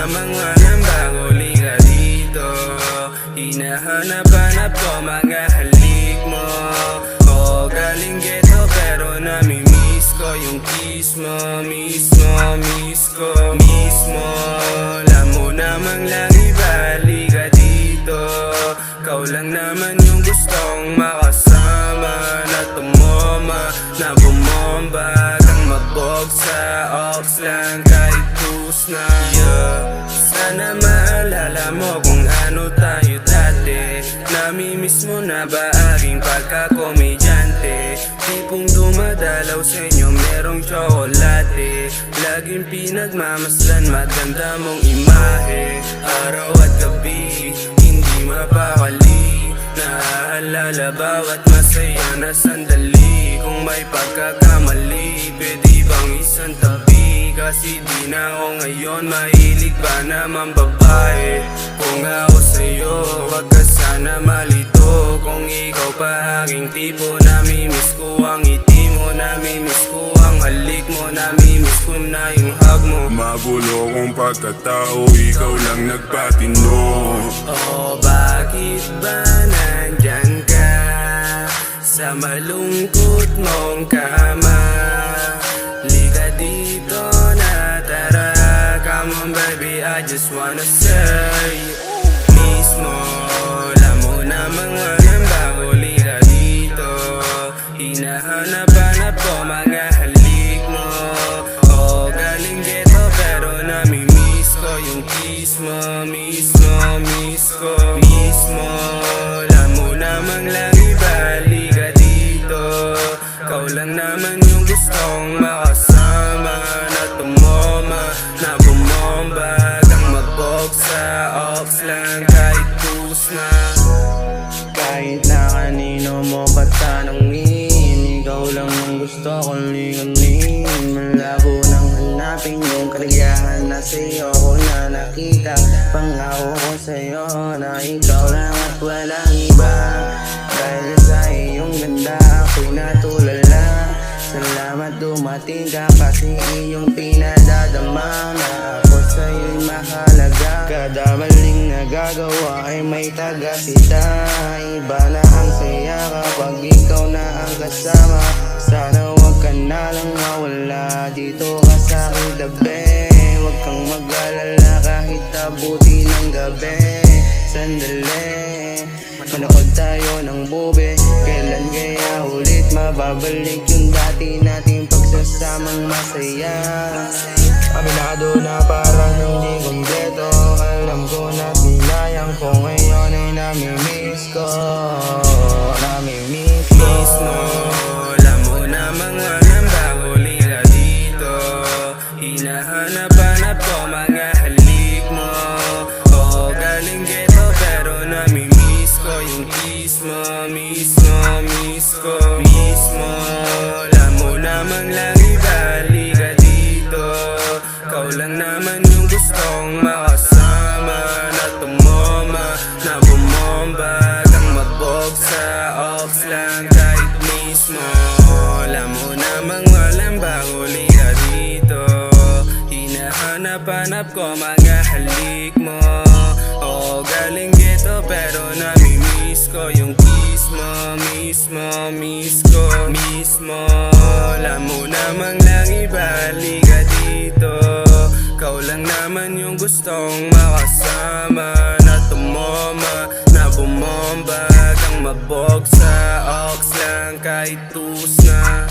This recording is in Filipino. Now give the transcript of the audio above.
namang walang bago, liga dito. Hinahanap-hanap ko mga halik mo. Oo, galing ghetto pero namimiss ko yung kiss mo. Miss ko mismo. Alam mo namang lang iba, liga dito. Ikaw lang naman yung gustong makasama. Na tumoma, na bumomba. Kang mabog sa ox lang kahit cruise na. Sana maalala mo kung ano tayo dati. Namimiss mo na ba aking pagkakomedyante? Tipong dumadalaw sa inyo merong tsokolate. Laging pinagmamasdan, maganda mong imahe. Araw at gabi, hindi mapakali. Naaalala bawat masaya na sandali. Kung may pagkakamali, pwede bang isang tabi? Kasi di na ako ngayon, mahilig ba naman babae? Kung ako sa'yo, wag ka sana malito. Kung ikaw pa aking tipo, namimiss ko ang ngiti mo. Namimiss ko ang halik mo. Namimiss ko na yung hug mo. Magulo kong pagkatao, ikaw lang nagpatino. Oh, bakit ba nandyan ka sa malungkot mong kama? Liga dito na, tara. Come on baby, I just wanna say mismo. Alam mo namang walang bago, liga dito. Hinahanap-hanap ko mga halik mo. Oo, galing ghetto pero namimiss ko yung kiss mo. Miss ko mismo. Alam mo namang lang iba, liga dito. Ikaw lang naman yung gustong makasama. Na tumoma, na bumomba. Kang mabog sa ox lang kahit cruise na. Kahit na kanino mo patanungin, ikaw lang ang gusto kong linganin. Malabo nang hanapin yung kaligayahan na sa'yo ko na nakita. Pangako ko sa'yo na ikaw lang at walang iba. Dahil sa iyong ganda ako'y natulala. Salamat dumating ka kasi iyong pinadadama. Na ako sa'yo'y mahalaga. Kada maling nagagawa ay may taga-sita. Iba na ang saya kapag ikaw na ang kasama. Sana wag ka na lang mawala dito ka sa aking tabi. Wag kang mag-alala kahit abuti ng gabi. Sandali, manood tayo ng movie. Kailan kaya ulit mababalik yung dati nating pagsasamang masaya? Aminado na parang hindi kumpleto. Alam ko na sinayang ko ngayon ay namimiss ko. Namimiss Mismo, alam mo namang walang bago, liga dito. Hinahanap-hanap ko mga halik mo. Oo, galing ghetto pero namimiss ko yung kiss mo. Miss ko mismo. Alam mo namang lang iba, liga dito. Ikaw lang naman yung gustong makasama. Na tumoma, na bumomba. Kang mabog sa ox lang kahit mismo. Alam mo namang walang bago, liga dito. Hinahanap-hanap ko mga halik mo. Oo, galing ghetto pero namimiss ko yung kiss mo. Miss ko mismo. Alam mo namang lang iba, liga dito. Ikaw lang naman yung gustong makasama. Na tumoma, na bumomba. Kang mabog sa ox lang kahit tus na.